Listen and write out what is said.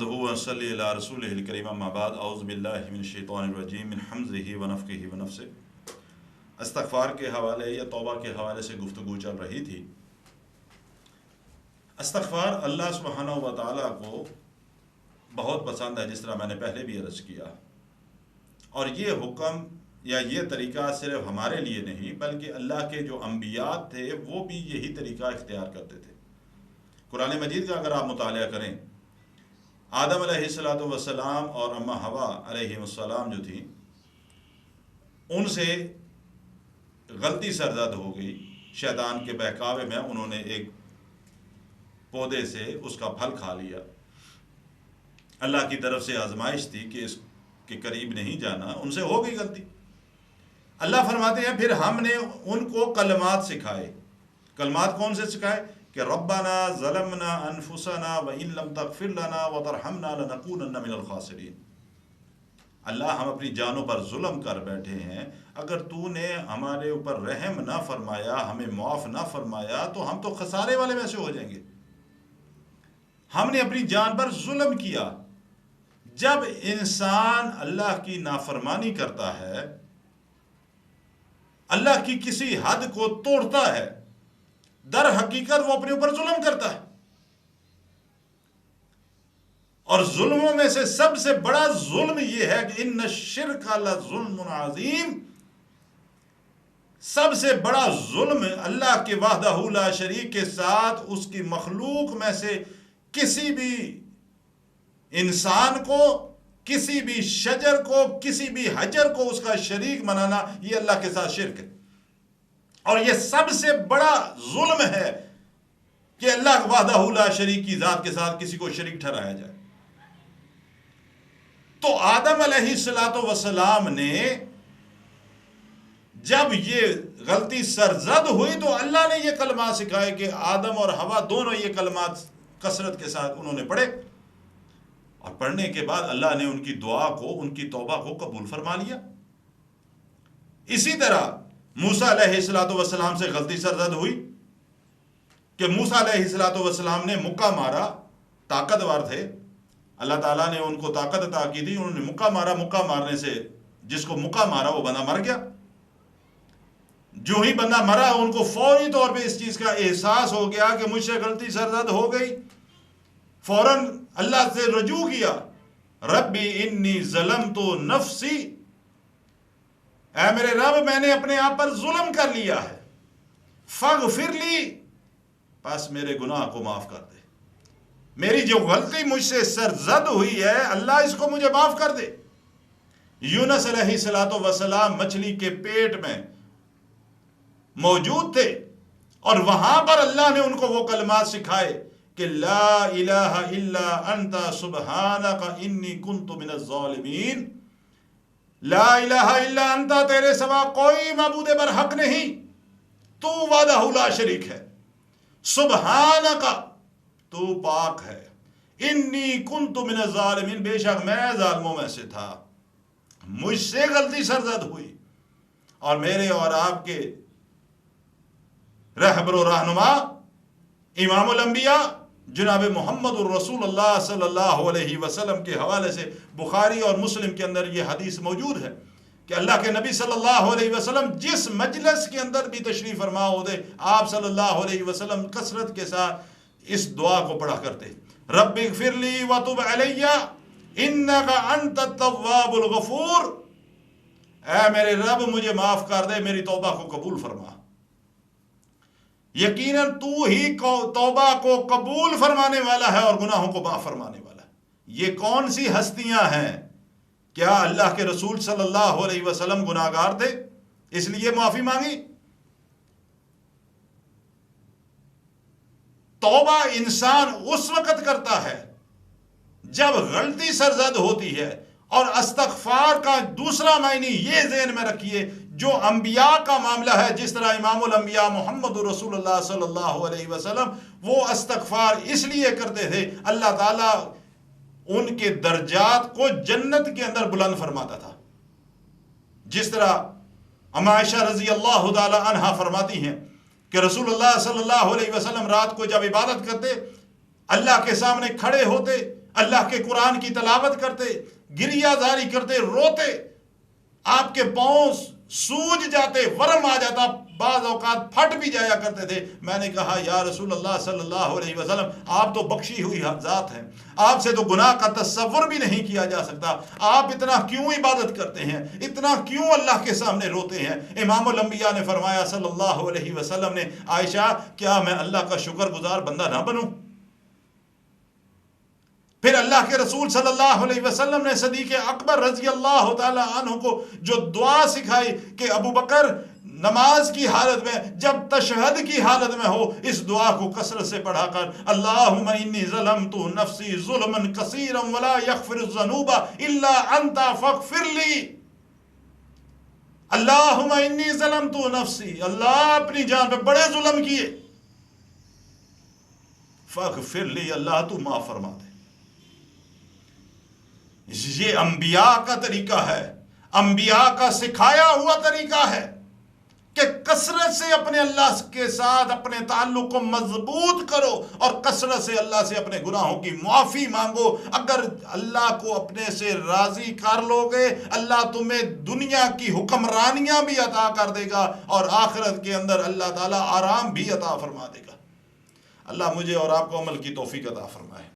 नहमदुहु व नसल्ली अला रसूलिहिल करीम अम्मा बाद औज़ु बिल्लाहि मिनश शैतानिर रजीम मिन हमज़िहि व नफ़्ख़िहि व नफ़्सिहि। इस्तग़फ़ार के हवाले या तौबा के हवाले से गुफ्तगू चल रही थी। इस्तग़फ़ार अल्लाह सुब्हानहु व तआला को बहुत पसंद है, जिस तरह मैंने पहले भी अर्ज़ किया। और ये हुक्म या ये तरीक़ा सिर्फ हमारे लिए नहीं बल्कि अल्लाह के जो अंबिया थे वो भी यही तरीक़ा इख्तियार करते थे। कुरान मजीद का अगर आप मुतालिया करें, आदम अलैहिस्सलातु वस्सलाम और अम्मा हवा अलैहिस्सलाम जो थी, उनसे गलती सरजद हो गई। शैतान के बहकावे में उन्होंने एक पौधे से उसका फल खा लिया। अल्लाह की तरफ से आजमाइश थी कि इसके करीब नहीं जाना, उनसे हो गई गलती। अल्लाह फरमाते हैं फिर हमने उनको कलमात सिखाए। कलमात कौन से सिखाए कि रब्बना ज़लमना अनफुसना व इन लम तग़फ़िर लना व तरहमना लनकूनन्ना मिनल ख़ासिरीन। अल्लाह, हम अपनी जानों पर जुल्म कर बैठे हैं, अगर तूने हमारे ऊपर रहम ना फरमाया, हमें माफ़ ना फरमाया तो हम तो खसारे वाले में से हो जाएंगे। हमने अपनी जान पर जुल्म किया। जब इंसान अल्लाह की नाफरमानी करता है, अल्लाह की किसी हद को तोड़ता है, दर हकीकत वो अपने ऊपर जुल्म करता है। और जुल्मों में से सबसे बड़ा जुल्म यह है कि इन्न शिर्क लज़ुल्मुन अज़ीम। सबसे बड़ा जुल्म अल्लाह के वहदहू ला शरीक के साथ उसकी मखलूक में से किसी भी इंसान को, किसी भी शजर को, किसी भी हजर को उसका शरीक बनाना, यह अल्लाह के साथ शिर्क है। और यह सबसे बड़ा जुल्म है कि अल्लाह वहदहू ला शरीक की जात के साथ किसी को शरीक ठहराया जाए। तो आदम अलैहिस्सलातु वस्सलाम ने जब ये गलती सरजद हुई तो अल्लाह ने ये कलमात सिखाए कि आदम और हवा दोनों ये कलमात कसरत के साथ उन्होंने पढ़े। और पढ़ने के बाद अल्लाह ने उनकी दुआ को, उनकी तौबा को कबूल फरमा लिया। इसी तरह मूसा अलैहिस्सलातु वस्सलाम से गलती सरजद हुई कि मूसा अलैहिस्सलातु वस्सलाम ने मुक्का मारा, ताकतवर थे, अल्लाह ताला ने उनको ताकत अता की थी, उन्होंने मुक्का मारा। मुक्का मारने से जिसको मुक्का मारा वो बंदा मर गया। जो ही बंदा मरा उनको फौरी तौर पे इस चीज का एहसास हो गया कि मुझसे गलती सरजद हो गई। फौरन अल्लाह से रजू किया, रब्बी इन्नी ज़लमतु नफ्सी, ऐ मेरे रब मैंने अपने आप पर जुल्म कर लिया है, फग़फ़िर ली, बस मेरे गुनाह को माफ कर दे। मेरी जो गलती मुझसे सरजद हुई है अल्लाह इसको मुझे माफ कर दे। यूनुस अलैहिस्सलातु वस्सलाम मछली के पेट में मौजूद थे और वहां पर अल्लाह ने उनको वो कलमात सिखाए कि ला इलाहा इल्ला अंता सुब्हानका इन्नी कुन्तु मिनज़ ज़ालिमीन। ला इलाहा इल्ला अंता, तेरे सिवा कोई माबूद बरहक नहीं, तू वहदहू ला शरीक है। सुब्हानका, तू पाक है। इन्नी कुन्तु मिनज़ ज़ालिमीन, बेशक मैं जालिमों में से था, मुझसे गलती सरजद हुई। और मेरे और आपके रहबरो रहनुमा इमामुल अंबिया जनाब मुहम्मदुर रसूलुल्लाह सल्लल्लाहु अलैहि वसल्लम के हवाले से बुखारी और मुस्लिम के अंदर यह हदीस मौजूद है कि अल्लाह के नबी सल्लल्लाहु अलैहि वसल्लम जिस मजलिस के अंदर भी तशरीफ फरमा होते, आप सल्लल्लाहु अलैहि वसल्लम कसरत के साथ इस दुआ को पढ़ा करते, रब्बिग़फ़िरली व तुब अलैया इन्नका अंतत तव्वाबुल गफूर। ऐ मेरे रब मुझे माफ कर दे, मेरी तौबा को कबूल फरमा। यकीनन तू ही तौबा को कबूल फरमाने वाला है और गुनाहों को माफ फरमाने वाला है। ये कौन सी हस्तियां हैं? क्या अल्लाह के रसूल सल्लल्लाहु अलैहि वसल्लम गुनाहगार थे इसलिए माफी मांगी? तौबा इंसान उस वक्त करता है जब गलती सरजद होती है। और इस्तग़फ़ार का दूसरा मायने ये ज़हन में रखिए, जो अंबिया का मामला है, जिस तरह इमामुल अंबिया मुहम्मदुर रसूलुल्लाह सल्लल्लाहु अलैहि वसल्लम वो इस्तग़फ़ार इसलिए करते थे, अल्लाह ताला उनके दर्जात को जन्नत के अंदर बुलंद फरमाता था। जिस तरह अम्मा आयशा रज़ी अल्लाह ताला अन्हा फरमाती हैं कि रसूलुल्लाह सल्लल्लाहु अलैहि वसल्लम रात को जब इबादत करते, अल्लाह के सामने खड़े होते, اللہ کے قرآن کی تلاوت کرتے، گریہ زاری کرتے، روتے، آپ کے پاؤں سوج جاتے، ورم آ جاتا، بعض اوقات پھٹ بھی جایا کرتے تھے۔ میں نے کہا یا رسول اللہ صلی اللہ علیہ وسلم، آپ تو بخشی ہوئی ذات ہیں، آپ سے تو گناہ کا تصور بھی نہیں کیا جا سکتا، آپ اتنا کیوں عبادت کرتے ہیں، اتنا کیوں اللہ کے سامنے روتے ہیں؟ امام الانبیاء نے فرمایا صلی اللہ علیہ وسلم نے، عائشہ کیا میں اللہ کا شکر گزار بندہ نہ بنوں؟ پھر اللہ کے رسول صلی اللہ علیہ وسلم نے صدیق اکبر رضی اللہ تعالی عنہ کو جو دعا سکھائی کہ ابو بکر نماز کی حالت میں، جب تشہد کی حالت میں ہو، اس دعا کو کثرت سے پڑھا کر، اللہم انی ظلمت نفسی ظلما کثیرا ولا یغفر الذنوب الا انت فاغفر لی، اللہم انی ظلمت نفسی، اللہ اپنی جان پہ بڑے ظلم کیے، فاغفر لی، اللہ تو معاف فرما دے۔ یہ انبیاء کا طریقہ ہے، انبیاء کا سکھایا ہوا طریقہ ہے کہ کثرت سے اپنے اللہ کے ساتھ اپنے تعلق کو مضبوط کرو اور کثرت سے اللہ سے اپنے گناہوں کی معافی مانگو۔ اگر اللہ کو اپنے سے راضی کر لو گے، اللہ تمہیں دنیا کی حکمرانیاں بھی عطا کر دے گا اور آخرت کے اندر اللہ تعالیٰ آرام بھی عطا فرما دے گا۔ اللہ مجھے اور آپ کو عمل کی توفیق عطا فرمائے۔